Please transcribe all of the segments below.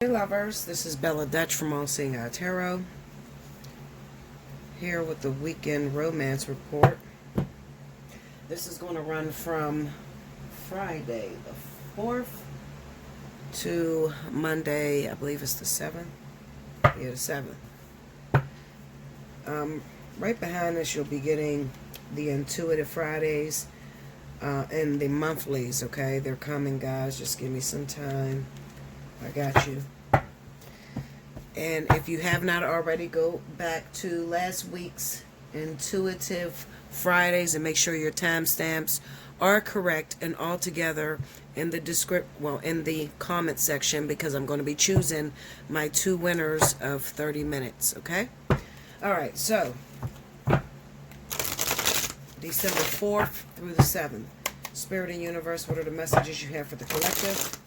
Hey lovers, this is Bella Dutch from Allseeingeyetarot, here with the weekend romance report. This is going to run from Friday the 4th to Monday, I believe it's the 7th. Yeah, the 7th. Right behind this you'll be getting the Intuitive Fridays and the monthlies, okay? They're coming, guys. Just give me some time. I got you. And if you have not already, go back to last week's Intuitive Fridays and make sure your timestamps are correct and all together in the in the comment section, because I'm going to be choosing my 2 winners of 30 minutes, okay? All right, so December 4th through the 7th. Spirit and Universe, what are the messages you have for the collective?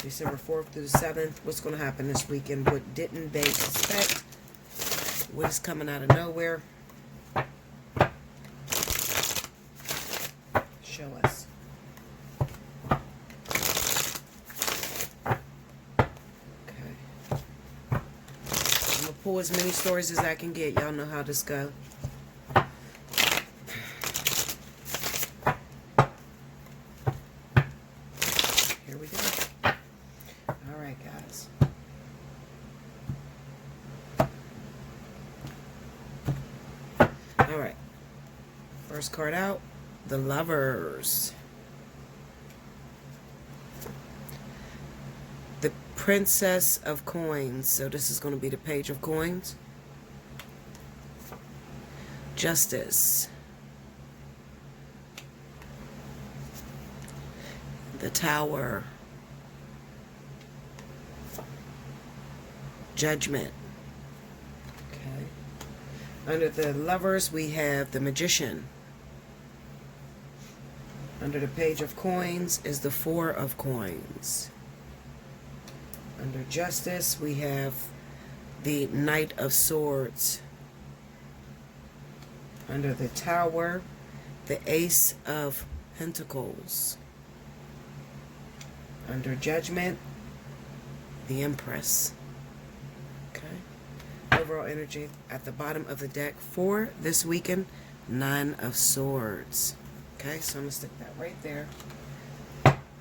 December 4th through the 7th. What's going to happen this weekend? What didn't they expect? What is coming out of nowhere? Show us. Okay. I'm going to pull as many stories as I can get. Y'all know how this goes. Here we go. Alright, guys. Alright. First card out. The Lovers. The Princess of Coins. So this is going to be the Page of Coins. Justice. The Tower. Judgment. Okay. Under the Lovers, we have the Magician. Under the Page of Coins is the Four of Coins. Under Justice, we have the Knight of Swords. Under the Tower, the Ace of Pentacles. Under Judgment, the Empress. Okay. Overall energy at the bottom of the deck for this weekend, Nine of Swords. Okay, so I'm going to stick that right there.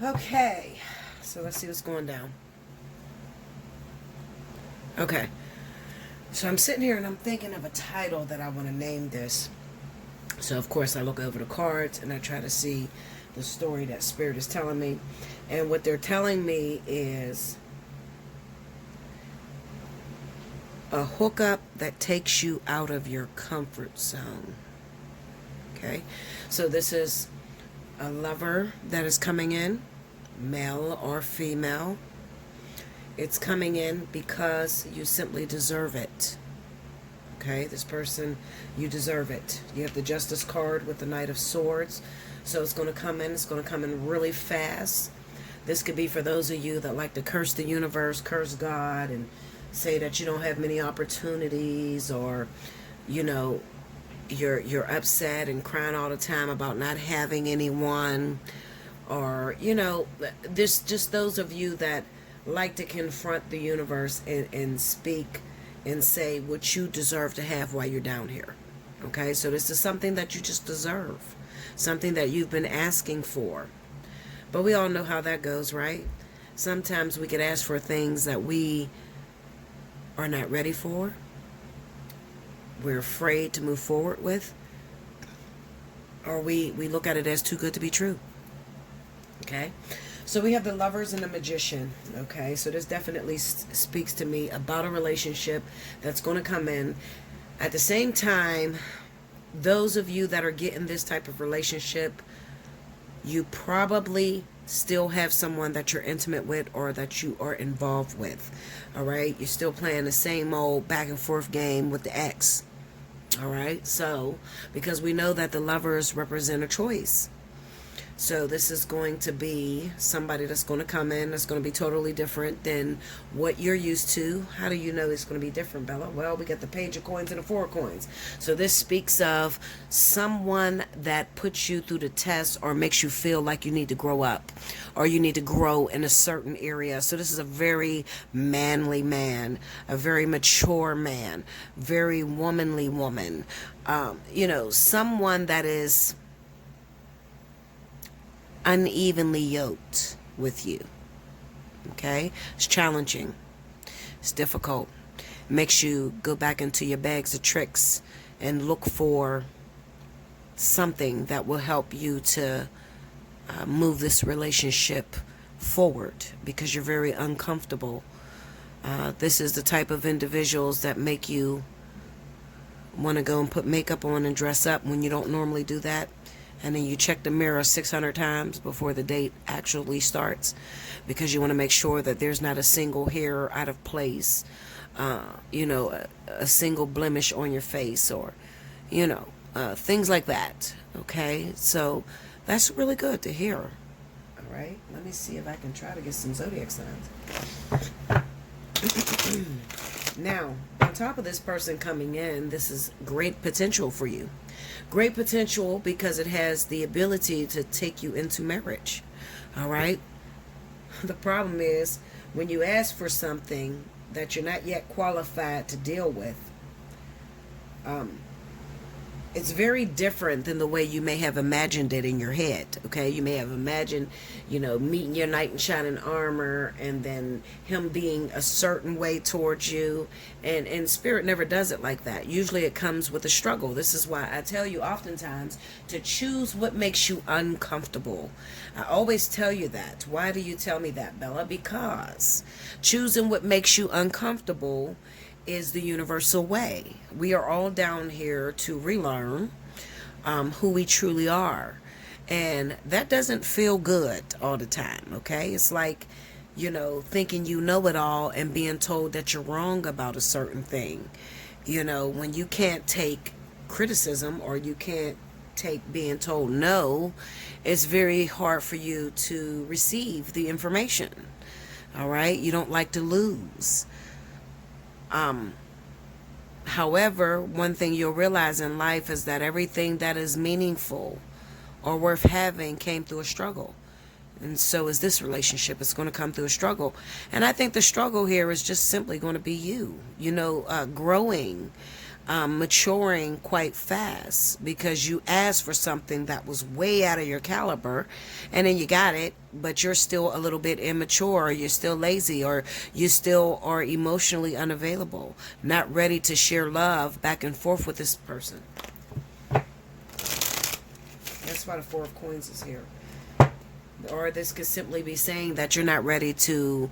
Okay, so let's see what's going down. Okay, so I'm sitting here and I'm thinking of a title that I want to name this. So of course I look over the cards and I try to see the story that Spirit is telling me. And what they're telling me is a hookup that takes you out of your comfort zone. Okay, so this is a lover that is coming in, male or female. It's coming in because you simply deserve it. Okay, this person, you deserve it. You have the Justice card with the Knight of Swords. So it's going to come in. It's going to come in really fast. This could be for those of you that like to curse the universe, curse God, and say that you don't have many opportunities, or, you know, you're upset and crying all the time about not having anyone, or, you know, there's just those of you that like to confront the universe and speak and say what you deserve to have while you're down here. Okay, so this is something that you just deserve, something that you've been asking for. But we all know how that goes, right? Sometimes we could ask for things that we are not ready for, we're afraid to move forward with, or we look at it as too good to be true. Okay, so we have the Lovers and the Magician. Okay, so this definitely speaks to me about a relationship that's going to come in. At the same time, those of you that are getting this type of relationship, you probably still have someone that you're intimate with or that you are involved with. All right, you're still playing the same old back and forth game with the ex. All right, so because we know that the Lovers represent a choice. So this is going to be somebody that's going to come in that's going to be totally different than what you're used to. How do you know it's going to be different, Bella? Well, we got the page of coins and the four of coins. So this speaks of someone that puts you through the test or makes you feel like you need to grow up or you need to grow in a certain area. So this is a very manly man, a very mature man, very womanly woman. Someone that is unevenly yoked with you. Okay? It's challenging. It's difficult. It makes you go back into your bags of tricks and look for something that will help you to move this relationship forward because you're very uncomfortable. This is the type of individuals that make you want to go and put makeup on and dress up when you don't normally do that. And then you check the mirror 600 times before the date actually starts because you want to make sure that there's not a single hair out of place, a single blemish on your face or, things like that. Okay, so that's really good to hear. All right, let me see if I can try to get some zodiac signs. Now, on top of this person coming in, this is great potential for you. Great potential because it has the ability to take you into marriage. All right? The problem is when you ask for something that you're not yet qualified to deal with, it's very different than the way you may have imagined it in your head. Okay, you may have imagined, meeting your knight in shining armor and then him being a certain way towards you, and spirit never does it like that. Usually it comes with a struggle. This is why I tell you oftentimes to choose what makes you uncomfortable. I always tell you that. Why do you tell me that, Bella? Because choosing what makes you uncomfortable is the universal way. We are all down here to relearn who we truly are. And that doesn't feel good all the time, okay? It's like, thinking you know it all and being told that you're wrong about a certain thing. When you can't take criticism or you can't take being told no, it's very hard for you to receive the information. All right? You don't like to lose. However, one thing you'll realize in life is that everything that is meaningful or worth having came through a struggle. And so is this relationship. It's going to come through a struggle. And I think the struggle here is just simply going to be you, growing, maturing quite fast because you asked for something that was way out of your caliber and then you got it, but you're still a little bit immature, or you're still lazy, or you still are emotionally unavailable, not ready to share love back and forth with this person. That's why the Four of Coins is here. Or this could simply be saying that you're not ready to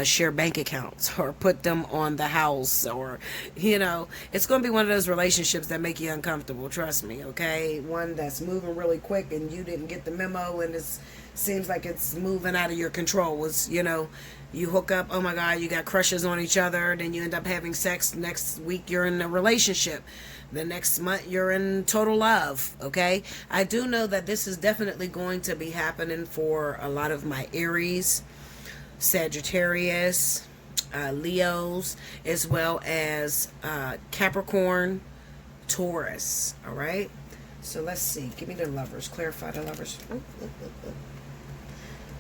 share bank accounts or put them on the house, or it's going to be one of those relationships that make you uncomfortable, trust me. Okay, one that's moving really quick and you didn't get the memo and it seems like it's moving out of your control. Was you hook up, oh my god, you got crushes on each other, then you end up having sex, next week you're in a relationship, the next month you're in total love. Okay, I do know that this is definitely going to be happening for a lot of my Aries, Sagittarius, Leos, as well as Capricorn, Taurus. All right, so let's see, give me the lovers, clarify the lovers.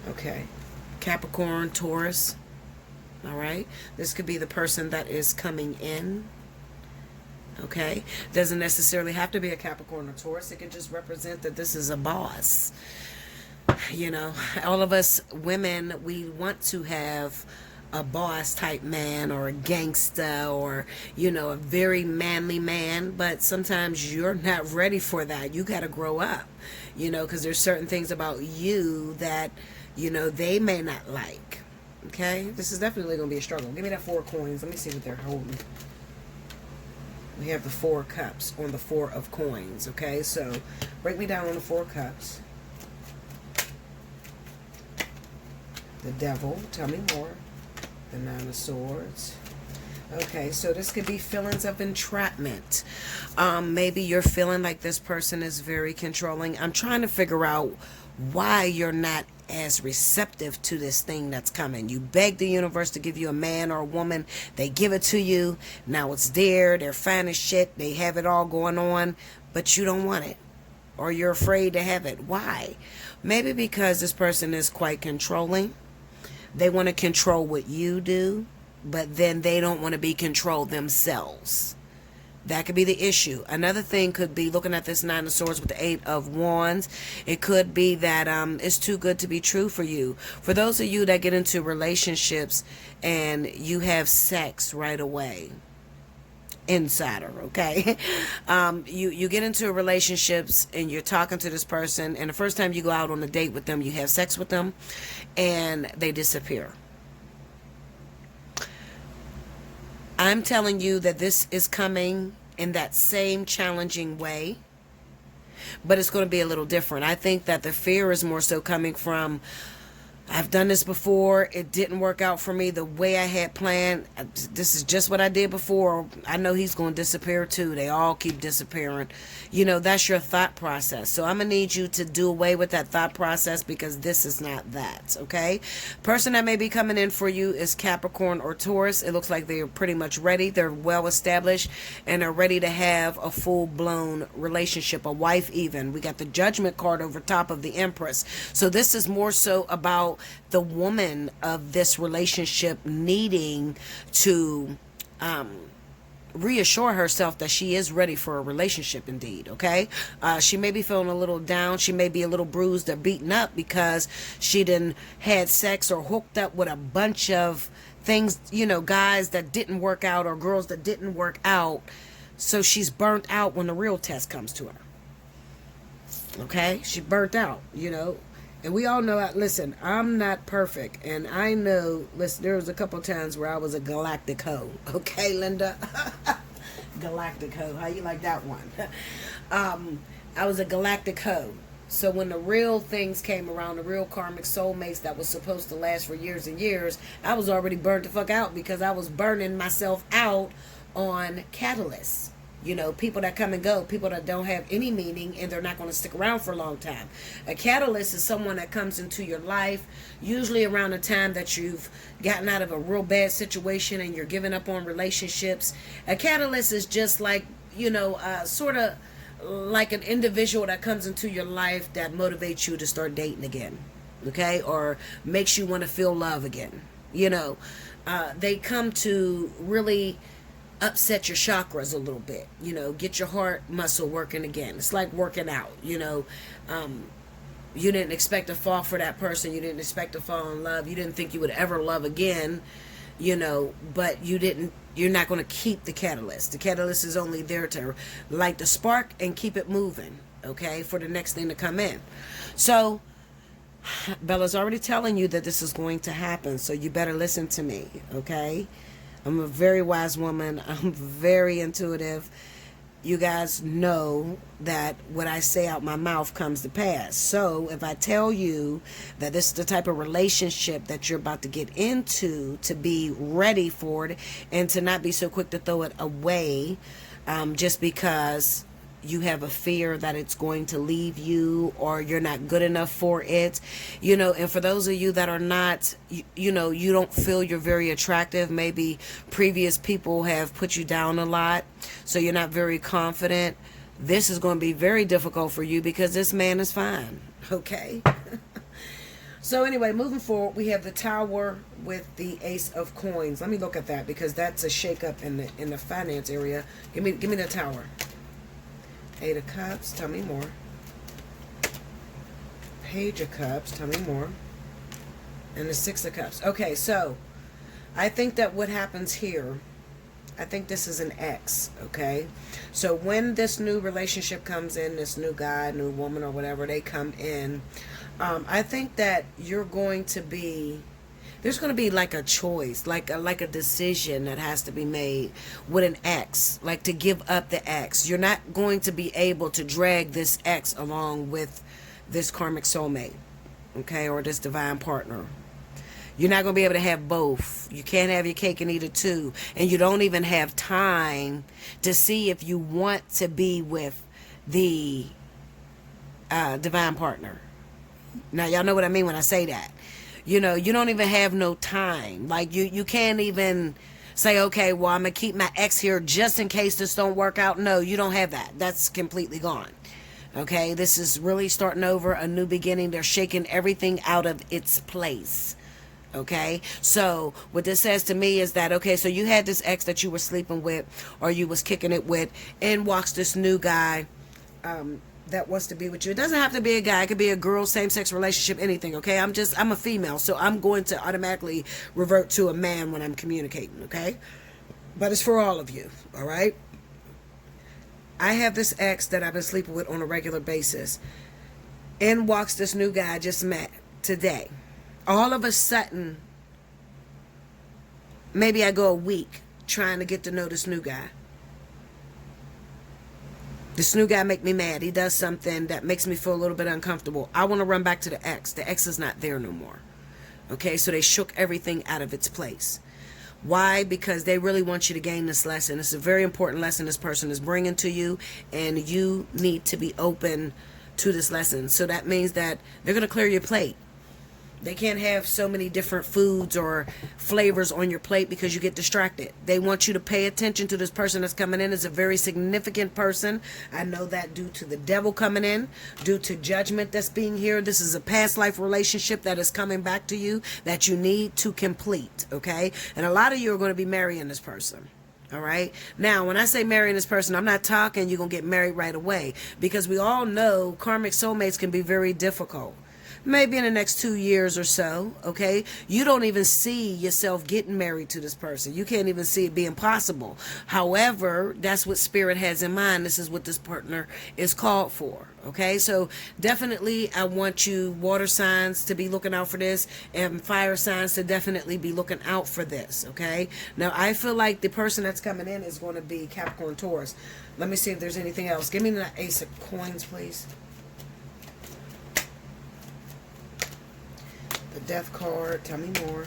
Okay, Capricorn, Taurus. All right, this could be the person that is coming in. Okay, doesn't necessarily have to be a Capricorn or Taurus. It could just represent that this is a boss. All of us women, we want to have a boss type man or a gangster or, a very manly man, but sometimes you're not ready for that. You got to grow up, because there's certain things about you that, they may not like. Okay, this is definitely going to be a struggle. Give me that Four of Coins. Let me see what they're holding. We have the Four of Cups on the Four of Coins. Okay, so break me down on the Four of Cups. The Devil, tell me more. The Nine of Swords. Okay, so this could be feelings of entrapment. Maybe you're feeling like this person is very controlling. I'm trying to figure out why you're not as receptive to this thing that's coming. You beg the universe to give you a man or a woman. They give it to you. Now it's there. They're fine as shit. They have it all going on, but you don't want it. Or you're afraid to have it. Why? Maybe because this person is quite controlling. They want to control what you do, but then they don't want to be controlled themselves. That could be the issue. Another thing could be, looking at this Nine of Swords with the Eight of Wands, it could be that it's too good to be true for you. For those of you that get into relationships and you have sex right away, insider, okay? You get into relationships and you're talking to this person, and the first time you go out on a date with them, you have sex with them, and they disappear. I'm telling you that this is coming in that same challenging way, but it's going to be a little different. I think that the fear is more so coming from, I've done this before. It didn't work out for me the way I had planned. This is just what I did before. I know he's going to disappear too. They all keep disappearing. You know, that's your thought process. So I'm going to need you to do away with that thought process, because this is not that, okay? Person that may be coming in for you is Capricorn or Taurus. It looks like they're pretty much ready. They're well established and are ready to have a full-blown relationship, a wife even. We got the Judgment card over top of the Empress. So this is more so about the woman of this relationship needing to reassure herself that she is ready for a relationship indeed, okay? She may be feeling a little down. She may be a little bruised or beaten up because she done had sex or hooked up with a bunch of things, you know, guys that didn't work out or girls that didn't work out. So she's burnt out when the real test comes to her. Okay? She burnt out, you know. And we all know, listen, I'm not perfect. And I know, listen, there was a couple times where I was a galactic hoe. Okay, Linda? Galactic hoe. How you like that one? I was a galactic hoe. So when the real things came around, the real karmic soulmates that was supposed to last for years and years, I was already burnt the fuck out, because I was burning myself out on catalysts. You know, people that come and go, people that don't have any meaning, and they're not going to stick around for a long time. A catalyst is someone that comes into your life, usually around the time that you've gotten out of a real bad situation and you're giving up on relationships. A catalyst is just like, you know, sort of like an individual that comes into your life that motivates you to start dating again, okay? Or makes you want to feel love again. You know, they come to really upset your chakras a little bit, you know, get your heart muscle working again. It's like working out, you know. You didn't expect to fall for that person. You didn't expect to fall in love. You didn't think you would ever love again, you know, but you're not going to keep the catalyst. The catalyst is only there to light the spark and keep it moving, okay, for the next thing to come in. So Bella's already telling you that this is going to happen, so you better listen to me, okay? I'm a very wise woman. I'm very intuitive. You guys know that what I say out my mouth comes to pass. So if I tell you that this is the type of relationship that you're about to get into, to be ready for it and to not be so quick to throw it away just because you have a fear that it's going to leave you or you're not good enough for it, you know. And for those of you that are not, you know, you don't feel you're very attractive, maybe previous people have put you down a lot, so you're not very confident, this is going to be very difficult for you because this man is fine, okay? So anyway, moving forward, we have the Tower with the Ace of Coins. Let me look at that, because that's a shakeup in the finance area. Give me the Tower. Eight of Cups, tell me more. Page of Cups, tell me more. And the Six of Cups. Okay, so I think that what happens here, I think this is an ex, okay? So when this new relationship comes in, this new guy, new woman, or whatever, they come in, I think that you're going to be, there's going to be like a choice, like a decision that has to be made with an ex, like to give up the ex. You're not going to be able to drag this ex along with this karmic soulmate, okay, or this divine partner. You're not going to be able to have both. You can't have your cake and eat it too. And you don't even have time to see if you want to be with the divine partner. Now, y'all know what I mean when I say that. You know, you don't even have no time. Like, you can't even say, okay, well, I'm going to keep my ex here just in case this don't work out. No, you don't have that. That's completely gone. Okay, this is really starting over, a new beginning. They're shaking everything out of its place. Okay, so what this says to me is that, okay, so you had this ex that you were sleeping with or you was kicking it with, and walks this new guy that wants to be with you. It doesn't have to be a guy. It could be a girl, same-sex relationship, anything, okay? I'm a female, so I'm going to automatically revert to a man when I'm communicating, okay? But it's for all of you, all right? I have this ex that I've been sleeping with on a regular basis. In walks this new guy I just met today. All of a sudden, maybe I go a week trying to get to know this new guy. This new guy make me mad. He does something that makes me feel a little bit uncomfortable. I want to run back to the ex. The ex is not there no more. Okay, so they shook everything out of its place. Why? Because they really want you to gain this lesson. It's a very important lesson this person is bringing to you, and you need to be open to this lesson. So that means that they're going to clear your plate. They can't have so many different foods or flavors on your plate because you get distracted. They want you to pay attention to this person that's coming in. It's a very significant person. I know that due to the devil coming in, due to judgment that's being here. This is a past life relationship that is coming back to you that you need to complete, okay? And a lot of you are going to be marrying this person. All right. Now, when I say marrying this person, I'm not talking you're going to get married right away, because we all know karmic soulmates can be very difficult. Maybe in the next 2 years or so, okay? You don't even see yourself getting married to this person. You can't even see it being possible. However, that's what Spirit has in mind. This is what this partner is called for, okay? So definitely I want you water signs to be looking out for this, and fire signs to definitely be looking out for this, okay? Now, I feel like the person that's coming in is going to be Capricorn, Taurus. Let me see if there's anything else. Give me the Ace of Coins, please. The Death card, tell me more.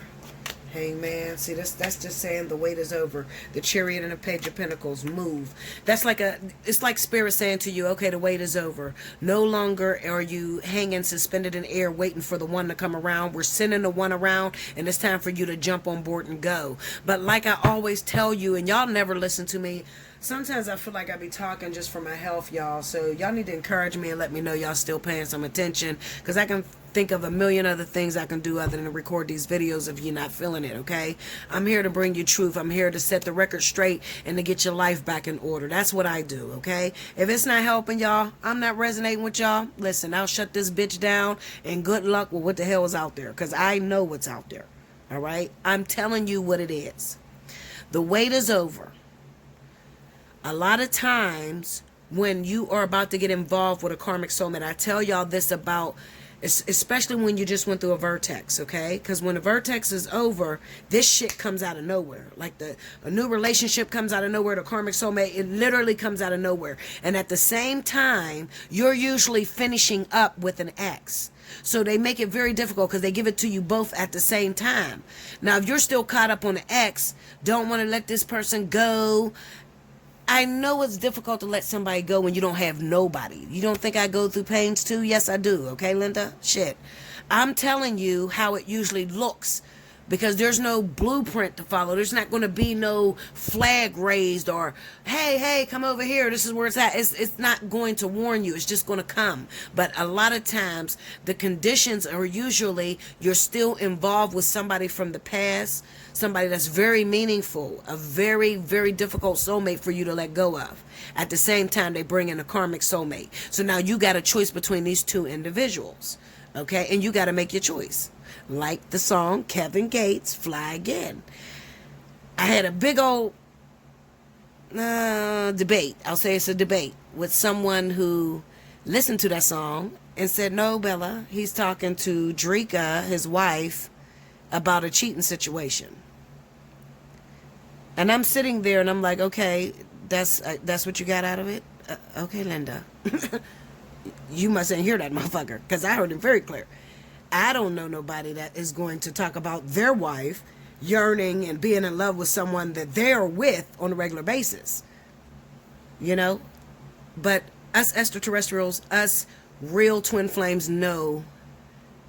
Hangman, see, that's just saying the wait is over. The Chariot and the Page of Pentacles, move. That's like it's like Spirit saying to you, okay, the wait is over. No longer are you hanging suspended in air waiting for the one to come around. We're sending the one around, and it's time for you to jump on board and go. But like I always tell you, and y'all never listen to me, sometimes I feel like I be talking just for my health, y'all. So y'all need to encourage me and let me know y'all still paying some attention, because I can think of a million other things I can do other than to record these videos if you're not feeling it, okay? I'm here to bring you truth. I'm here to set the record straight and to get your life back in order. That's what I do, okay? If it's not helping y'all, I'm not resonating with y'all, listen, I'll shut this bitch down, and good luck with what the hell is out there, because I know what's out there, all right? I'm telling you what it is. The wait is over. A lot of times when you are about to get involved with a karmic soulmate, I tell y'all this about, especially when you just went through a vertex, okay? Because when the vertex is over, this shit comes out of nowhere. Like a new relationship comes out of nowhere. The karmic soulmate, it literally comes out of nowhere. And at the same time, you're usually finishing up with an ex. So they make it very difficult because they give it to you both at the same time. Now, if you're still caught up on the ex, don't want to let this person go. I know it's difficult to let somebody go when you don't have nobody. You don't think I go through pains too? Yes, I do. Okay, Linda? Shit. I'm telling you how it usually looks, because there's no blueprint to follow. There's not going to be no flag raised or, hey, come over here. This is where it's at. It's not going to warn you. It's just going to come. But a lot of times the conditions are usually you're still involved with somebody from the past, somebody that's very meaningful, a very, very difficult soulmate for you to let go of. At the same time, they bring in a karmic soulmate. So now you got a choice between these two individuals, okay? And you got to make your choice. Like the song Kevin Gates, Fly Again. I had a big old debate. I'll say it's a debate with someone who listened to that song and said, no, Bella, he's talking to Drika, his wife, about a cheating situation. And I'm sitting there and I'm like, okay, that's what you got out of it? Okay, Linda. You mustn't hear that motherfucker, because I heard it very clear. I don't know nobody that is going to talk about their wife yearning and being in love with someone that they're with on a regular basis. You know? But us extraterrestrials, us real twin flames know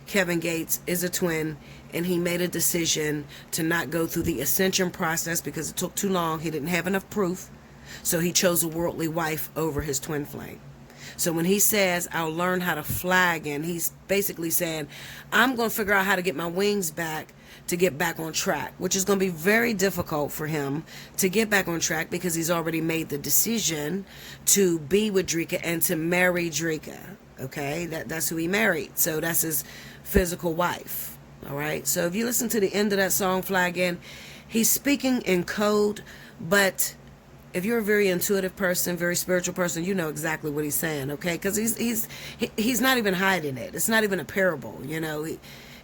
Kevin Gates is a twin, and he made a decision to not go through the ascension process because it took too long. He didn't have enough proof. So he chose a worldly wife over his twin flame. So when he says, I'll learn how to fly again, he's basically saying, I'm going to figure out how to get my wings back to get back on track, which is going to be very difficult for him to get back on track because he's already made the decision to be with Drika and to marry Drika. Okay, that's who he married. So that's his physical wife. All right. So if you listen to the end of that song, Fly Again, he's speaking in code, but if you're a very intuitive person, very spiritual person, you know exactly what he's saying, okay? Because he's not even hiding it. It's not even a parable, you know.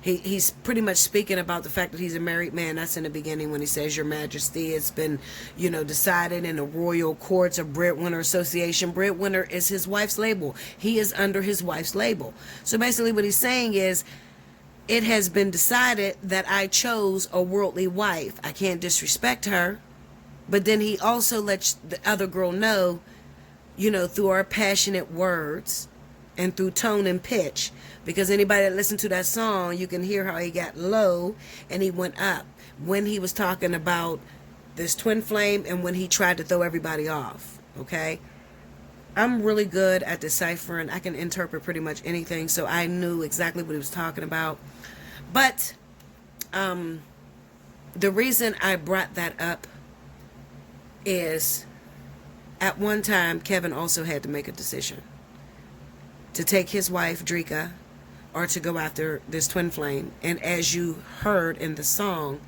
He's pretty much speaking about the fact that he's a married man. That's in the beginning when he says, Your Majesty, it's been, you know, decided in the royal courts of Breadwinner Association. Breadwinner is his wife's label. He is under his wife's label. So basically what he's saying is, it has been decided that I chose a worldly wife. I can't disrespect her. But then he also lets the other girl know, you know, through our passionate words and through tone and pitch. Because anybody that listened to that song, you can hear how he got low and he went up when he was talking about this twin flame and when he tried to throw everybody off. Okay? I'm really good at deciphering. I can interpret pretty much anything. So I knew exactly what he was talking about. But the reason I brought that up is at one time Kevin also had to make a decision to take his wife Drika or to go after this twin flame. And as you heard in the song,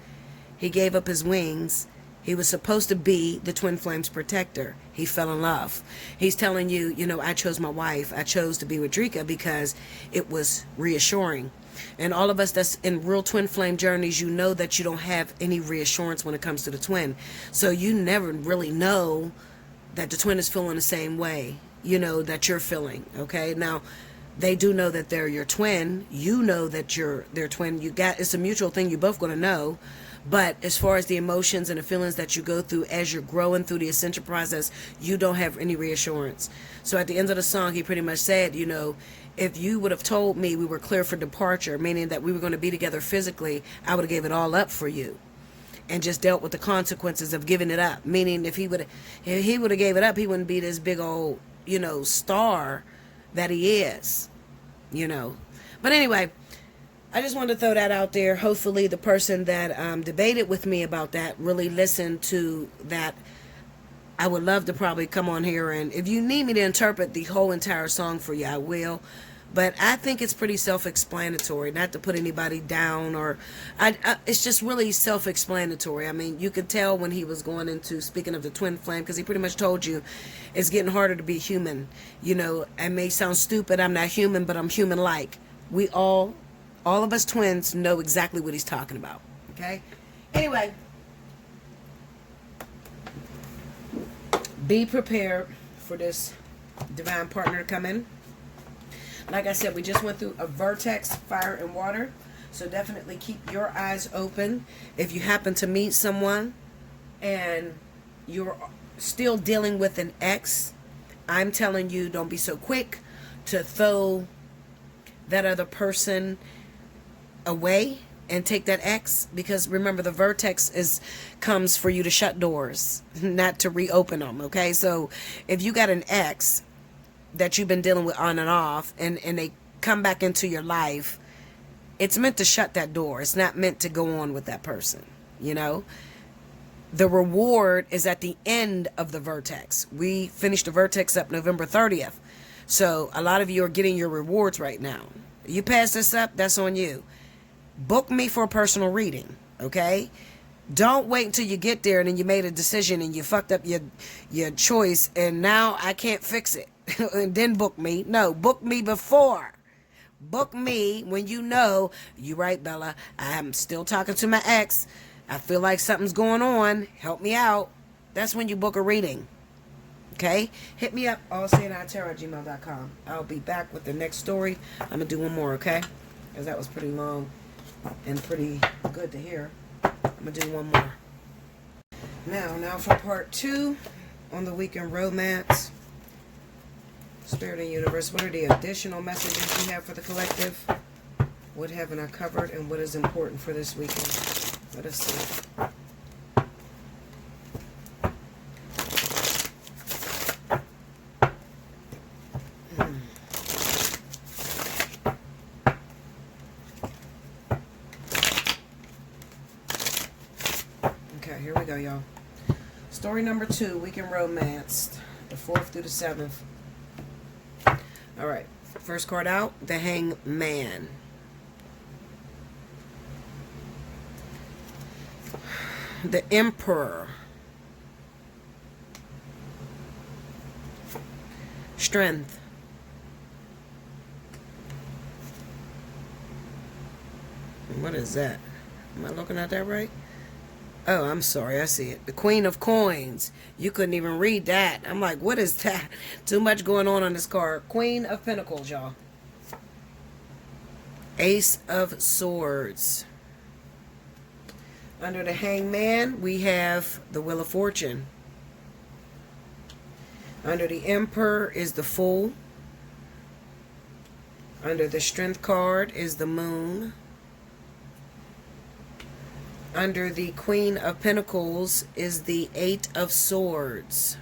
he gave up his wings. He was supposed to be the twin flame's protector. He fell in love. He's telling you, you know, I chose my wife. I chose to be with Drika because it was reassuring. And all of us that's in real twin flame journeys, you know that you don't have any reassurance when it comes to the twin. So you never really know that the twin is feeling the same way, you know, that you're feeling. Okay. Now, they do know that they're your twin. You know that you're their twin. It's a mutual thing. You're both going to know. But as far as the emotions and the feelings that you go through as you're growing through the ascension process, you don't have any reassurance. So at the end of the song, he pretty much said, you know, if you would have told me we were clear for departure, meaning that we were going to be together physically, I would have gave it all up for you and just dealt with the consequences of giving it up. Meaning if he would have gave it up, he wouldn't be this big old, you know, star that he is, you know. But anyway, I just wanted to throw that out there. Hopefully the person that debated with me about that really listened to that. I would love to probably come on here, and if you need me to interpret the whole entire song for you, I will. But I think it's pretty self-explanatory, not to put anybody down, or it's just really self-explanatory. I mean, you could tell when he was going into speaking of the twin flame, because he pretty much told you it's getting harder to be human. You know, I may sound stupid, I'm not human, but I'm human-like. We all of us twins know exactly what he's talking about. Okay? Anyway, be prepared for this divine partner to come in. Like I said, we just went through a vertex, fire and water. So definitely keep your eyes open. If you happen to meet someone and you're still dealing with an ex, I'm telling you, don't be so quick to throw that other person away and take that ex, because remember, the vertex comes for you to shut doors, not to reopen them. Okay, so if you got an ex that you've been dealing with on and off, and they come back into your life, it's meant to shut that door. It's not meant to go on with that person. You know, the reward is at the end of the vertex. We finished the vertex up November 30th, so a lot of you are getting your rewards right now. You pass this up, that's on you. Book me for a personal reading, okay? Don't wait until you get there and then you made a decision and you fucked up your choice and now I can't fix it. And then book me. No, book me before. Book me when you know, you're right, Bella, I'm still talking to my ex. I feel like something's going on. Help me out. That's when you book a reading. Okay? Hit me up, Allseeingeyetarot@gmail.com. I'll be back with the next story. I'm going to do one more, okay? because that was pretty long and pretty good to hear. I'm going to do one more. Now for part 2 on the weekend romance. Spirit and Universe, what are the additional messages you have for the collective? What haven't I covered, and what is important for this weekend? Let us see. Okay, here we go, y'all. Story number 2, weekend romance, the 4th through the 7th. All right, first card out, the Hangman. The Emperor. Strength. What is that? Am I looking at that right? Oh, I'm sorry. I see it. The Queen of Coins. You couldn't even read that. I'm like, what is that? Too much going on this card. Queen of Pentacles, y'all. Ace of Swords. Under the Hangman, we have the Wheel of Fortune. Under the Emperor is the Fool. Under the Strength card is the Moon. Under the Queen of Pentacles is the 8 of Swords.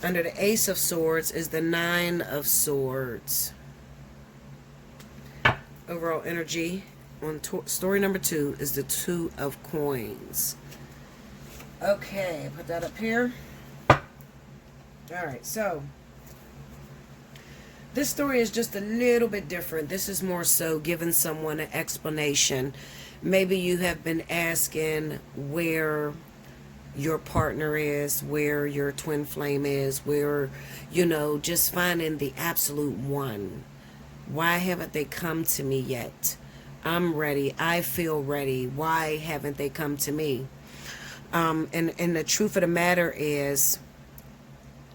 Under the Ace of Swords is the 9 of Swords. Overall energy on story number 2 is the 2 of Coins. Okay, put that up here. Alright, so this story is just a little bit different. This is more so giving someone an explanation. Maybe you have been asking where your partner is, where your twin flame is, where, you know, just finding the absolute one. Why haven't they come to me yet? I'm ready. I feel ready. Why haven't they come to me? And the truth of the matter is,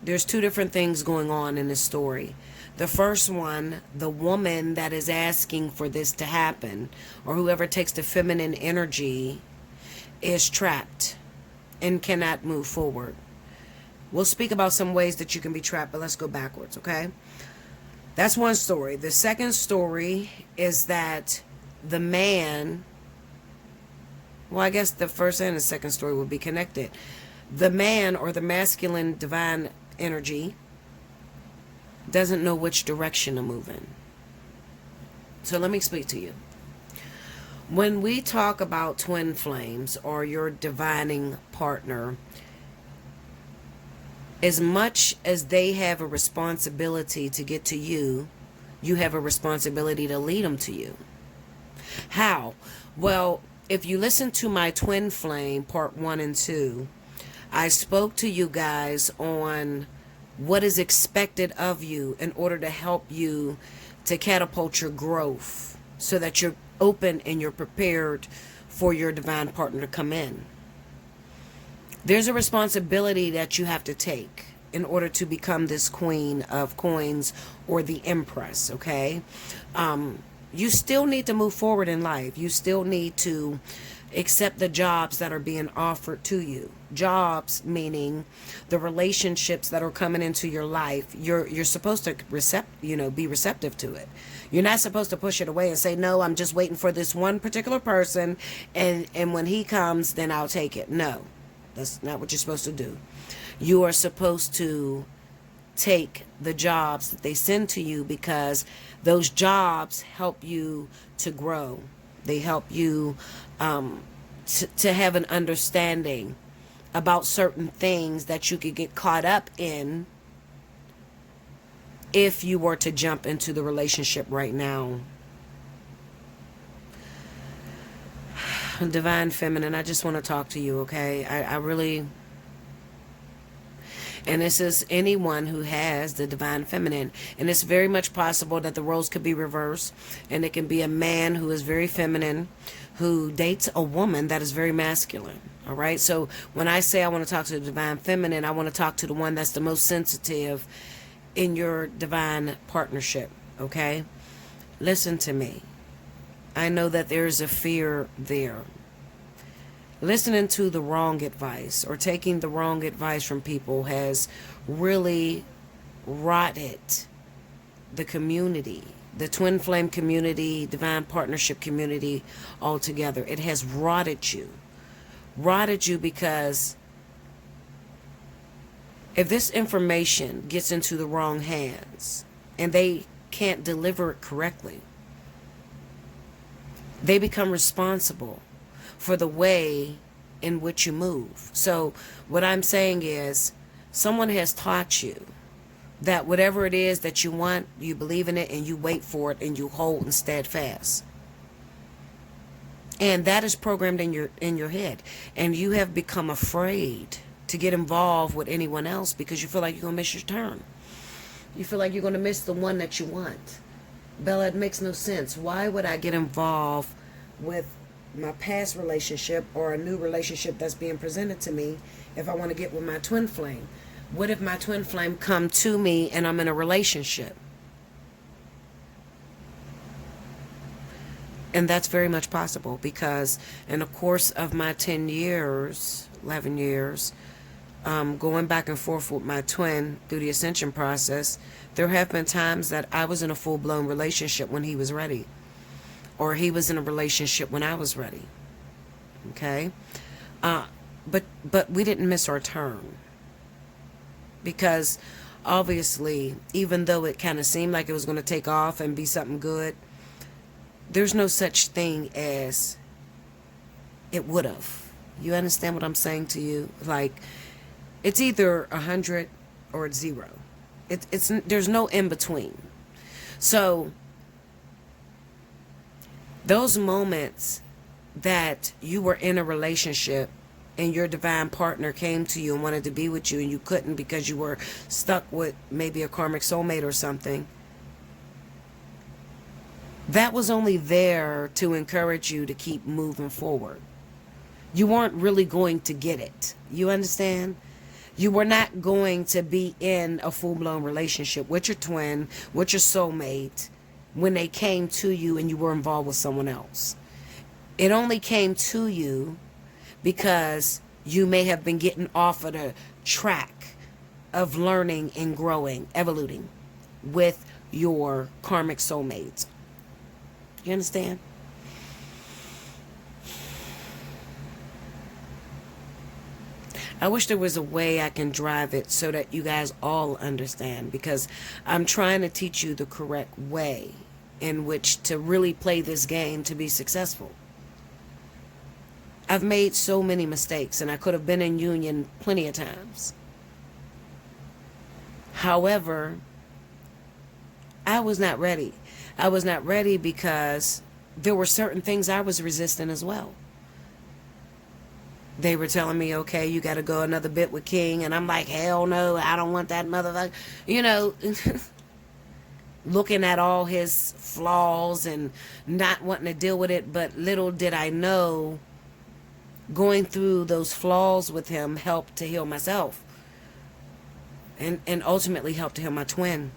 there's 2 different things going on in this story. The first one, the woman that is asking for this to happen, or whoever takes the feminine energy, is trapped and cannot move forward. We'll speak about some ways that you can be trapped, but let's go backwards, okay? That's one story. The second story is that the man, well, I guess the first and the second story will be connected. The man, or the masculine divine energy, doesn't know which direction to move in. So let me speak to you. When we talk about twin flames or your divining partner, as much as they have a responsibility to get to you, you have a responsibility to lead them to you. How? Well, if you listen to my twin flame part 1 and 2, I spoke to you guys on what is expected of you in order to help you to catapult your growth so that you're open and you're prepared for your divine partner to come in. There's a responsibility that you have to take in order to become this Queen of Coins or the Empress, okay? You still need to move forward in life. You still need to accept the jobs that are being offered to you. Jobs meaning the relationships that are coming into your life. You're supposed to be receptive to it. You're not supposed to push it away and say, no, I'm just waiting for this one particular person, and when he comes, then I'll take it. No, that's not what you're supposed to do. You are supposed to take the jobs that they send to you, because those jobs help you to grow. They help you to have an understanding about certain things that you could get caught up in if you were to jump into the relationship right now. Divine Feminine, I just want to talk to you, okay? I really... And this is anyone who has the Divine Feminine. And it's very much possible that the roles could be reversed. And it can be a man who is very feminine, who dates a woman that is very masculine. All right? So when I say I want to talk to the Divine Feminine, I want to talk to the one that's the most sensitive in your divine partnership. Okay? Listen to me. I know that there's a fear there. Listening to the wrong advice or taking the wrong advice from people has really rotted the community, the twin flame community, divine partnership community altogether. It has rotted you. Rotted you because if this information gets into the wrong hands and they can't deliver it correctly, they become responsible for the way in which you move. So what I'm saying is, someone has taught you that whatever it is that you want, you believe in it and you wait for it and you hold and steadfast. And that is programmed in your head. And you have become afraid to get involved with anyone else because you feel like you're going to miss your turn. You feel like you're going to miss the one that you want. Bella, it makes no sense. Why would I get involved with my past relationship or a new relationship that's being presented to me if I want to get with my twin flame? What if my twin flame come to me and I'm in a relationship? And that's very much possible because in the course of my 10 years, 11 years, going back and forth with my twin through the ascension process, there have been times that I was in a full-blown relationship when he was ready. Or he was in a relationship when I was ready. Okay? But we didn't miss our turn. Because obviously, even though it kind of seemed like it was going to take off and be something good, there's no such thing as it would have. You understand what I'm saying to you? Like, it's either 100 or it's 0. It's there's no in between. So those moments that you were in a relationship and your divine partner came to you and wanted to be with you and you couldn't because you were stuck with maybe a karmic soulmate or something, that was only there to encourage you to keep moving forward. You weren't really going to get it. You understand? You were not going to be in a full-blown relationship with your twin, with your soulmate, when they came to you and you were involved with someone else. It only came to you because you may have been getting off of the track of learning and growing, evoluting with your karmic soulmates. You understand? I wish there was a way I can drive it so that you guys all understand, because I'm trying to teach you the correct way in which to really play this game to be successful. I've made so many mistakes and I could have been in union plenty of times. However, I was not ready. I was not ready because there were certain things I was resisting as well. They were telling me, okay, you got to go another bit with King. And I'm like, hell no, I don't want that motherfucker. You know, looking at all his flaws and not wanting to deal with it. But little did I know, going through those flaws with him helped to heal myself. And ultimately helped to heal my twin.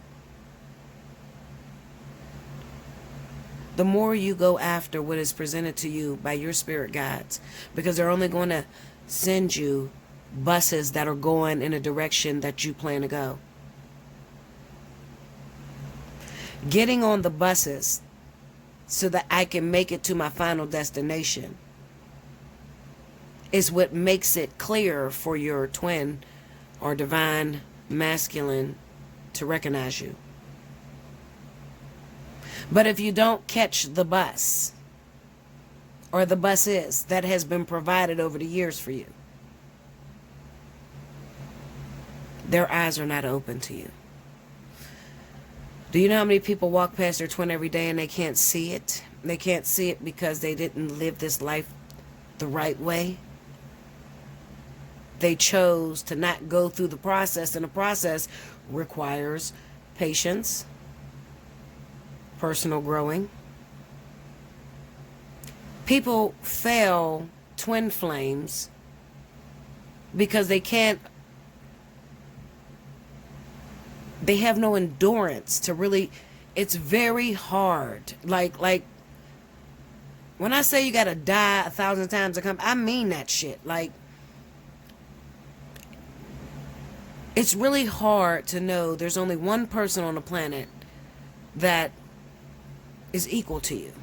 The more you go after what is presented to you by your spirit guides, because they're only going to send you buses that are going in a direction that you plan to go. Getting on the buses so that I can make it to my final destination is what makes it clear for your twin or divine masculine to recognize you. But if you don't catch the bus, or the buses that has been provided over the years for you, their eyes are not open to you. Do you know how many people walk past their twin every day and they can't see it? They can't see it because they didn't live this life the right way. They chose to not go through the process, and the process requires patience, personal growing. People fail twin flames because they have no endurance to really It's very hard. Like when I say you gotta die 1,000 times to come, I mean that shit. Like, it's really hard to know there's only one person on the planet that is equal to you.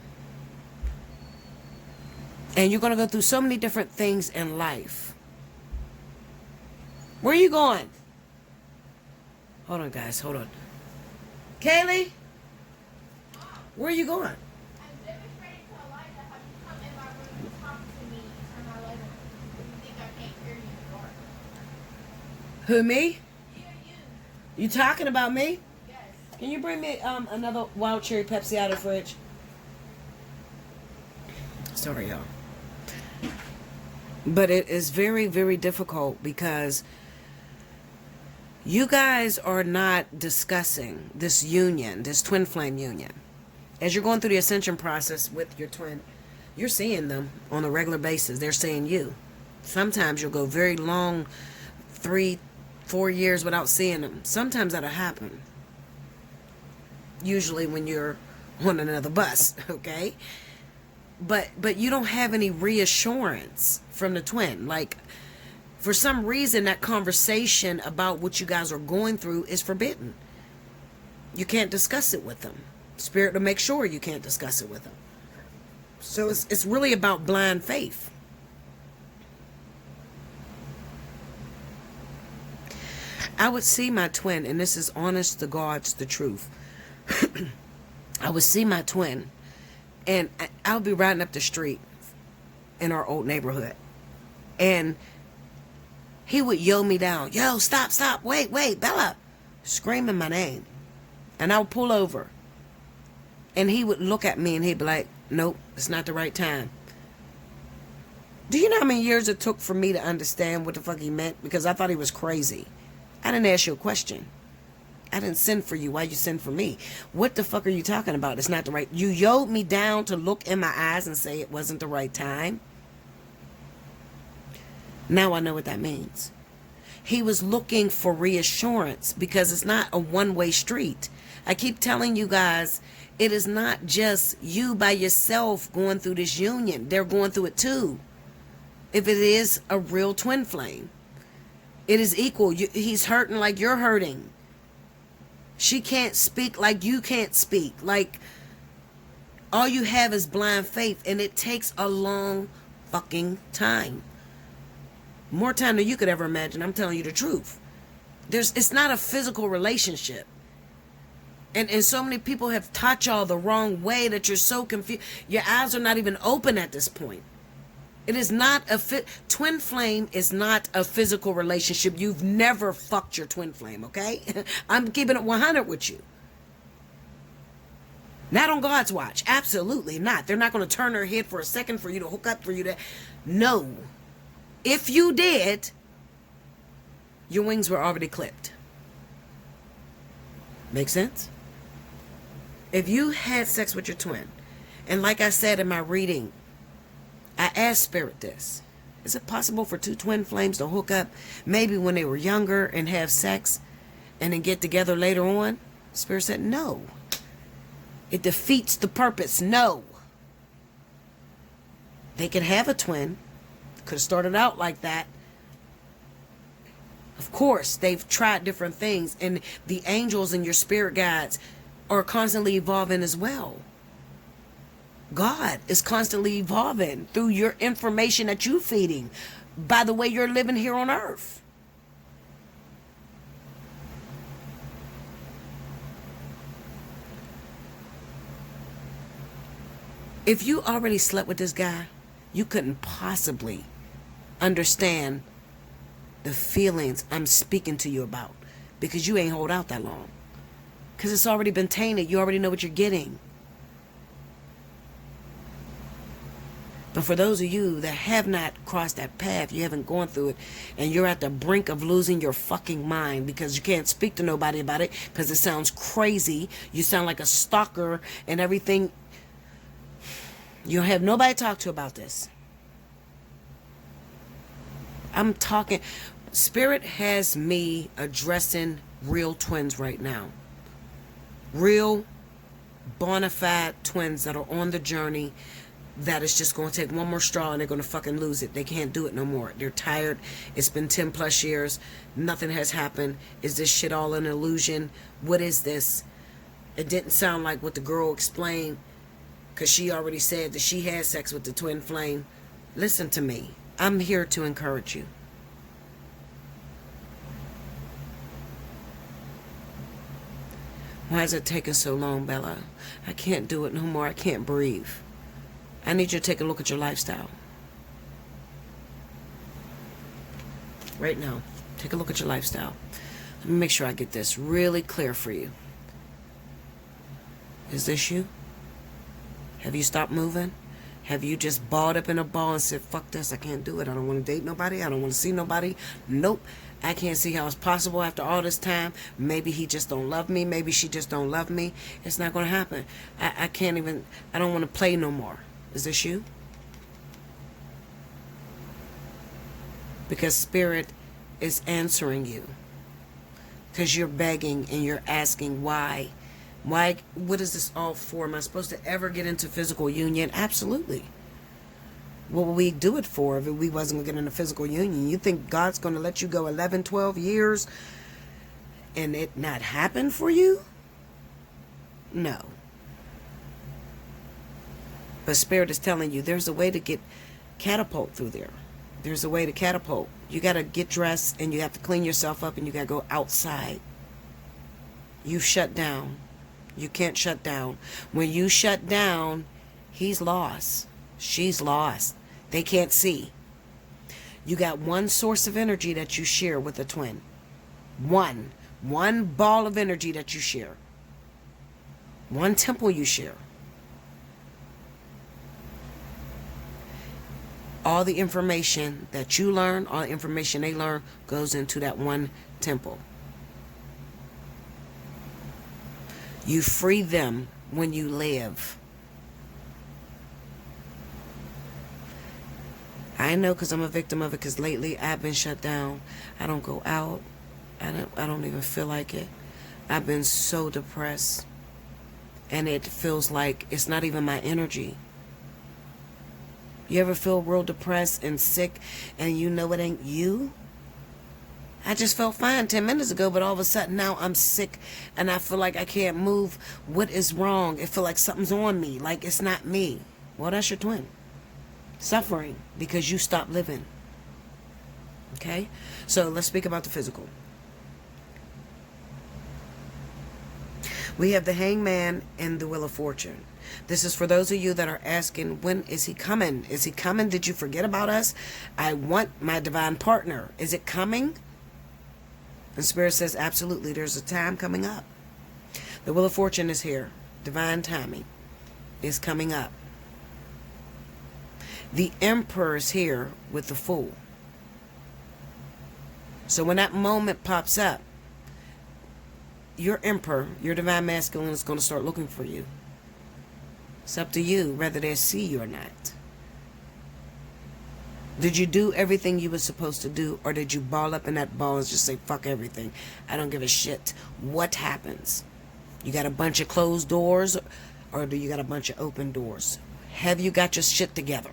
And you're going to go through so many different things in life. Where are you going? Hold on, guys. Hold on. Kaylee? Where are you going? I'm demonstrating to Elijah how you come in my room and talk to me and turn my light on. You think I can't hear you in the dark. Who, me? Yeah, you. You talking about me? Yes. Can you bring me another wild cherry Pepsi out of the fridge? Sorry, y'all. But it is very, very difficult because you guys are not discussing this union, this twin flame union. As you're going through the ascension process with your twin, you're seeing them on a regular basis. They're seeing you. Sometimes you'll go very long, 3-4 years without seeing them. Sometimes that'll happen. Usually when you're on another bus, okay? But you don't have any reassurance from the twin. Like, for some reason, that conversation about what you guys are going through is forbidden. You can't discuss it with them. Spirit will make sure you can't discuss it with them. So it's really about blind faith. I would see my twin, and this is honest to God's the truth. I would see my twin, and I would be riding up the street in our old neighborhood, and he would yell me down. Yo, stop, wait, Bella, screaming my name. And I would pull over, and he would look at me and he'd be like, nope, it's not the right time. Do you know how many years it took for me to understand what the fuck he meant? Because I thought he was crazy. I didn't ask you a question. I didn't send for you. Why you send for me? What the fuck are you talking about? It's not the right. You yelled me down to look in my eyes and say it wasn't the right time. Now I know what that means. He was looking for reassurance because it's not a one-way street. I keep telling you guys, it is not just you by yourself going through this union. They're going through it too. If it is a real twin flame, it is equal. He's hurting like you're hurting. She can't speak like you can't speak. Like, all you have is blind faith, and it takes a long fucking time. More time than you could ever imagine. I'm telling you the truth. It's not a physical relationship. And so many people have taught y'all the wrong way that you're so confused. Your eyes are not even open at this point. It is not twin flame is not a physical relationship. You've never fucked your twin flame, okay? I'm keeping it 100 with you. Not on God's watch. Absolutely not. They're not going to turn their head for a second for you to hook up, for you to... No. If you did, your wings were already clipped. Make sense? If you had sex with your twin, and like I said in my reading, I asked Spirit this. Is it possible for two twin flames to hook up maybe when they were younger and have sex and then get together later on? Spirit said no. It defeats the purpose. No. They could have a twin. Could have started out like that. Of course, they've tried different things, and the angels and your spirit guides are constantly evolving as well. God is constantly evolving through your information that you're feeding by the way you're living here on earth. If you already slept with this guy, you couldn't possibly understand the feelings I'm speaking to you about, because you ain't hold out that long. Because it's already been tainted. You already know what you're getting. But for those of you that have not crossed that path, you haven't gone through it, and you're at the brink of losing your fucking mind because you can't speak to nobody about it because it sounds crazy. You sound like a stalker and everything. You don't have nobody to talk to about this. I'm talking. Spirit has me addressing real twins right now. Real bona fide twins that are on the journey, that is just going to take one more straw and they're going to fucking lose it. They can't do it no more. They're tired. It's been 10 plus years. Nothing has happened. Is this shit all an illusion? What is this? It didn't sound like what the girl explained, because she already said that she had sex with the twin flame. Listen to me. I'm here to encourage you. Why is it taking so long, Bella? I can't do it no more. I can't breathe. I need you to take a look at your lifestyle. Right now. Take a look at your lifestyle. Let me make sure I get this really clear for you. Is this you? Have you stopped moving? Have you just balled up in a ball and said, fuck this, I can't do it. I don't want to date nobody. I don't want to see nobody. Nope. I can't see how it's possible after all this time. Maybe he just don't love me. Maybe she just don't love me. It's not going to happen. I can't even, I don't want to play no more. Is this you? Because Spirit is answering you. Because you're begging and you're asking why. Why? What is this all for? Am I supposed to ever get into physical union? Absolutely. What would we do it for if we wasn't going to get into physical union? You think God's going to let you go 11, 12 years and it not happen for you? No. But Spirit is telling you there's a way to get catapult through there. There's a way to catapult. You got to get dressed and you have to clean yourself up and you got to go outside. You've shut down. You can't shut down. When you shut down, he's lost. She's lost. They can't see. You got one source of energy that you share with a twin. One ball of energy that you share. One temple you share. All the information that you learn, all the information they learn goes into that one temple. You free them when you live. I know because I'm a victim of it, because lately I've been shut down. I don't go out. I don't even feel like it. I've been so depressed. And it feels like it's not even my energy. You ever feel real depressed and sick and you know it ain't you? I just felt fine 10 minutes ago, but all of a sudden now I'm sick and I feel like I can't move. What is wrong? It feels like something's on me, like it's not me. Well, that's your twin. Suffering because you stopped living. Okay? So let's speak about the physical. We have the Hangman and the Wheel of Fortune. This is for those of you that are asking, when is he coming? Is he coming? Did you forget about us? I want my divine partner. Is it coming? And Spirit says, absolutely, there's a time coming up. The Wheel of Fortune is here. Divine timing is coming up. The Emperor is here with the Fool. So when that moment pops up, your Emperor, your Divine Masculine, is going to start looking for you. It's up to you whether they see you or not. Did you do everything you were supposed to do, or did you ball up in that ball and just say, fuck everything? I don't give a shit. What happens? You got a bunch of closed doors, or do you got a bunch of open doors? Have you got your shit together?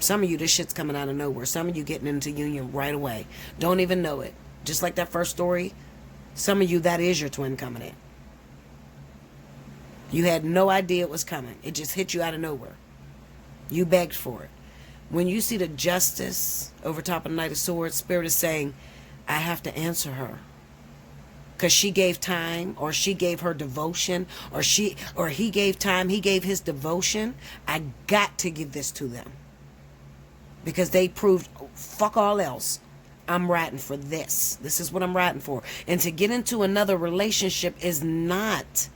Some of you, this shit's coming out of nowhere. Some of you getting into union right away. Don't even know it. Just like that first story, some of you, that is your twin coming in. You had no idea it was coming. It just hit you out of nowhere. You begged for it. When you see the Justice over top of the Knight of Swords, Spirit is saying, I have to answer her. Because she gave time, or she gave her devotion, or he gave time, he gave his devotion. I got to give this to them. Because they proved, fuck all else. I'm writing for this. This is what I'm writing for. And to get into another relationship is not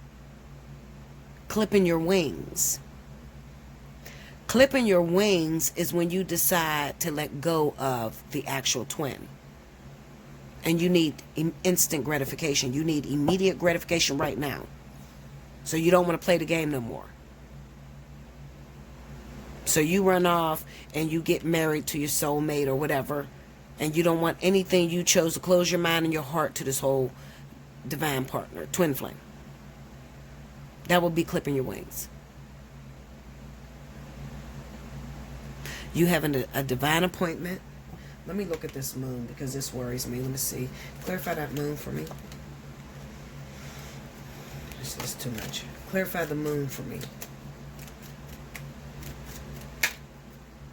clipping your wings. Clipping your wings is when you decide to let go of the actual twin. And you need instant gratification. You need immediate gratification right now. So you don't want to play the game no more. So you run off and you get married to your soulmate or whatever. And you don't want anything. You chose to close your mind and your heart to this whole divine partner, twin flame. That would be clipping your wings. You have a divine appointment. Let me look at this moon because this worries me. Let me see. Clarify that moon for me. This is too much. Clarify the moon for me.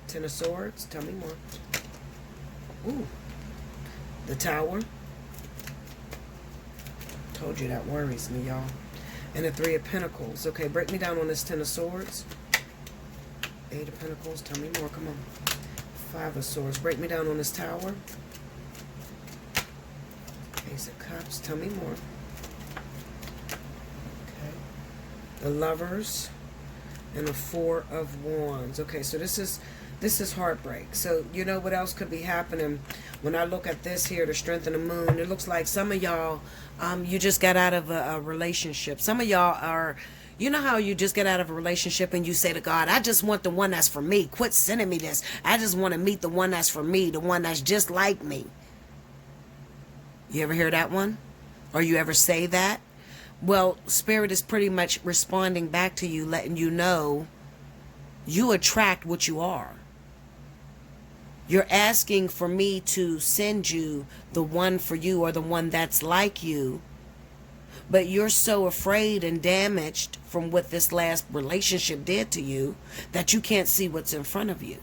Ten of Swords. Tell me more. Ooh. The Tower. Told you that worries me, y'all. And the Three of Pentacles. Okay, break me down on this Ten of Swords. Eight of Pentacles. Tell me more. Come on. Five of Swords. Break me down on this Tower. Ace of Cups. Tell me more. Okay. The Lovers. And the Four of Wands. Okay, so this is heartbreak. So you know what else could be happening when I look at this here, the strength of the moon. It looks like some of y'all, you just got out of a relationship. Some of y'all are, you know how you just get out of a relationship and you say to God, I just want the one that's for me. Quit sending me this. I just want to meet the one that's for me, the one that's just like me. You ever hear that one? Or you ever say that? Well, Spirit is pretty much responding back to you, letting you know you attract what you are. You're asking for me to send you the one for you or the one that's like you. But you're so afraid and damaged from what this last relationship did to you that you can't see what's in front of you.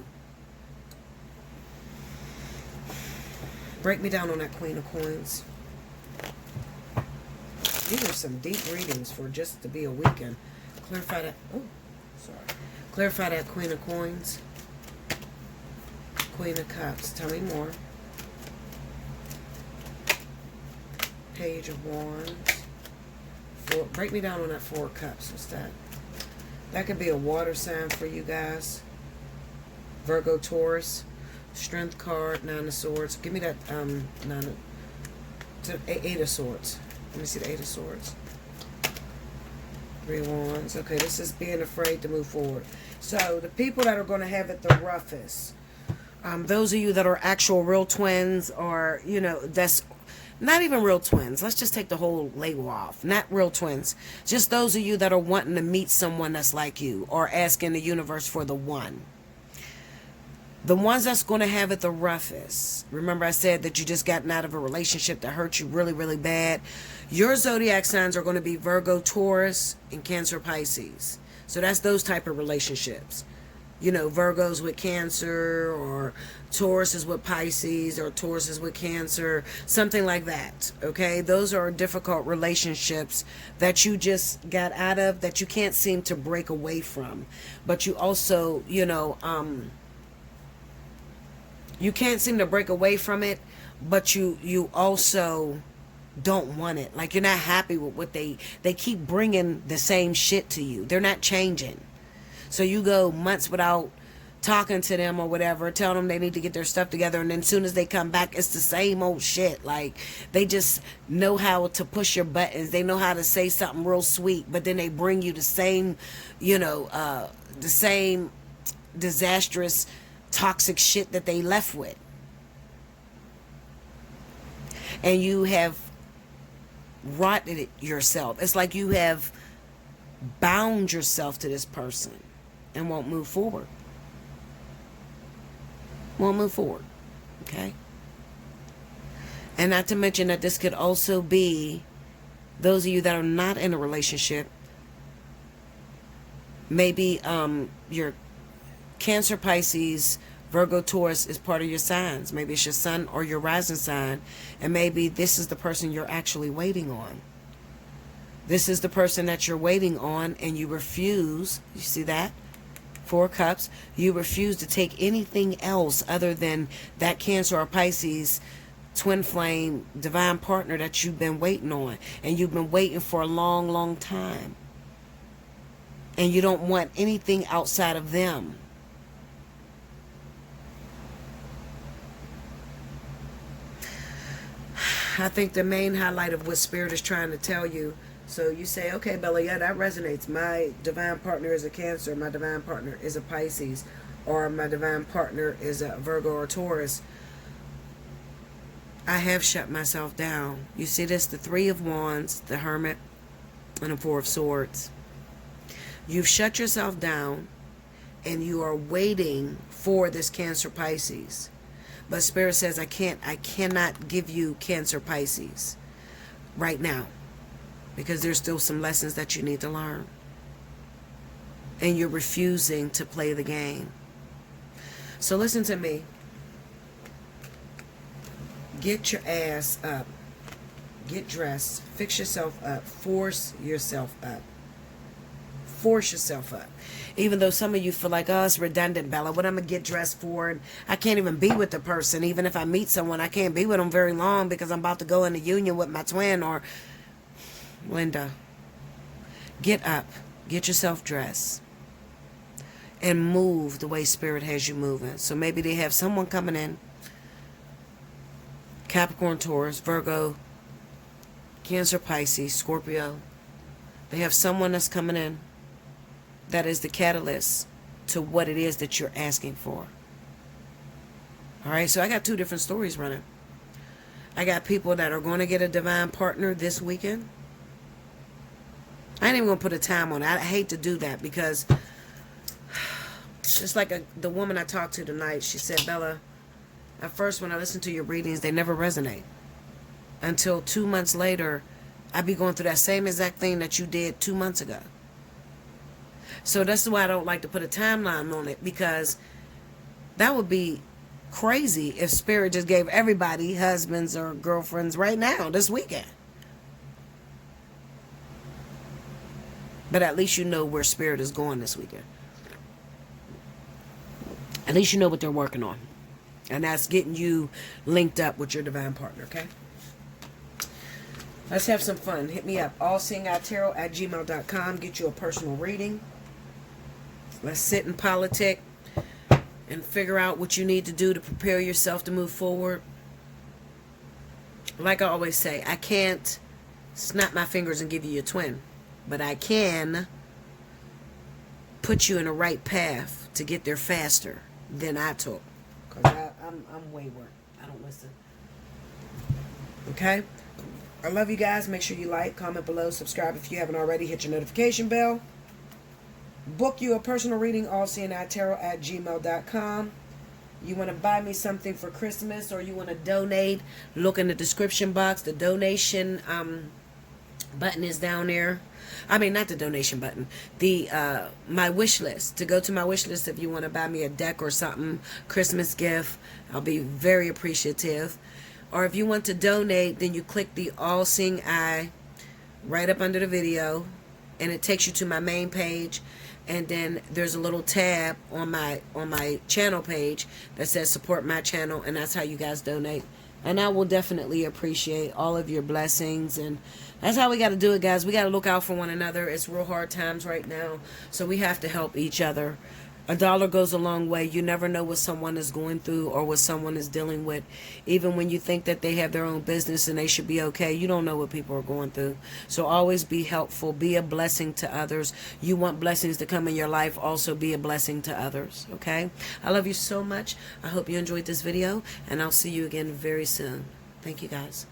Break me down on that Queen of Coins. These are some deep readings for just to be a weekend. Clarify that. Oh, sorry. Clarify that Queen of Coins. Queen of Cups. Tell me more. Page of Wands. Break me down on that Four of Cups. What's that? That could be a water sign for you guys. Virgo, Taurus. Strength card. Nine of Swords. Give me that Eight of Swords. Let me see the Eight of Swords. Three of Wands. Okay, this is being afraid to move forward. So the people that are going to have it the roughest, those of you that are actual real twins, or, you know, that's not even real twins. Let's just take the whole label off. Not real twins. Just those of you that are wanting to meet someone that's like you, or asking the universe for the one. The ones that's going to have it the roughest. Remember I said that you just gotten out of a relationship that hurt you really, really bad. Your zodiac signs are going to be Virgo, Taurus, and Cancer, Pisces. So that's those type of relationships. You know, Virgo's with Cancer, or Taurus is with Pisces, or Taurus is with Cancer, something like that. Okay, those are difficult relationships that you just got out of, that you can't seem to break away from. But you also, you know, you can't seem to break away from it, but you also don't want it. Like, you're not happy with what they keep bringing the same shit to you. They're not changing. So you go months without talking to them or whatever, telling them they need to get their stuff together, and then as soon as they come back, it's the same old shit. Like, they just know how to push your buttons. They know how to say something real sweet, but then they bring you the same, you know, the same disastrous, toxic shit that they left with. And you have rotted it yourself. It's like you have bound yourself to this person and won't move forward. Won't move forward. Okay? And not to mention that this could also be those of you that are not in a relationship. Maybe your Cancer, Pisces, Virgo, Taurus is part of your signs. Maybe it's your sun or your rising sign. And maybe this is the person you're actually waiting on. This is the person that you're waiting on, and you refuse. You see that? Four of Cups. You refuse to take anything else other than that Cancer or Pisces twin flame divine partner that you've been waiting on. And you've been waiting for a long, long time. And you don't want anything outside of them. I think the main highlight of what Spirit is trying to tell you. So you say, okay, Bella, yeah, that resonates. My divine partner is a Cancer. My divine partner is a Pisces. Or my divine partner is a Virgo or Taurus. I have shut myself down. You see this, the Three of Wands, the Hermit, and the Four of Swords. You've shut yourself down and you are waiting for this Cancer Pisces. But Spirit says, I cannot give you Cancer Pisces right now, because there's still some lessons that you need to learn. And you're refusing to play the game. So listen to me. Get your ass up. Get dressed. Fix yourself up. Force yourself up. Force yourself up. Even though some of you feel like, oh, it's redundant, Bella. What I'm going to get dressed for? And I can't even be with the person. Even if I meet someone, I can't be with them very long because I'm about to go into union with my twin. Or, Linda, get up. Get yourself dressed. And move the way Spirit has you moving. So maybe they have someone coming in. Capricorn, Taurus, Virgo, Cancer, Pisces, Scorpio. They have someone that's coming in that is the catalyst to what it is that you're asking for. Alright, so I got two different stories running. I got people that are going to get a divine partner this weekend. I ain't even going to put a time on it. I hate to do that because just like the woman I talked to tonight, she said, Bella, at first when I listen to your readings, they never resonate. Until 2 months later, I be going through that same exact thing that you did 2 months ago. So that's why I don't like to put a timeline on it, because that would be crazy if Spirit just gave everybody husbands or girlfriends right now, this weekend. But at least you know where Spirit is going this weekend. At least you know what they're working on. And that's getting you linked up with your divine partner, okay? Let's have some fun. Hit me up. Allseeingeyetarot@gmail.com. Get you a personal reading. Let's sit and politic and figure out what you need to do to prepare yourself to move forward. Like I always say, I can't snap my fingers and give you your twin. But I can put you in the right path to get there faster than I took. Because I'm wayward. I don't listen. Okay? I love you guys. Make sure you like, comment below, subscribe if you haven't already. Hit your notification bell. Book you a personal reading, allseeingeyetarot@gmail.com. You want to buy me something for Christmas, or you want to donate, look in the description box. The donation button is down there. I mean, not the donation button. The my wish list. To go to my wish list if you want to buy me a deck or something, Christmas gift. I'll be very appreciative. Or if you want to donate, then you click the All Seeing Eye right up under the video, and it takes you to my main page. And then there's a little tab on my channel page that says support my channel, and that's how you guys donate. And I will definitely appreciate all of your blessings. And that's how we got to do it, guys. We got to look out for one another. It's real hard times right now, so we have to help each other. A dollar goes a long way. You never know what someone is going through or what someone is dealing with. Even when you think that they have their own business and they should be okay, you don't know what people are going through. So always be helpful. Be a blessing to others. You want blessings to come in your life. Also be a blessing to others. Okay? I love you so much. I hope you enjoyed this video, and I'll see you again very soon. Thank you, guys.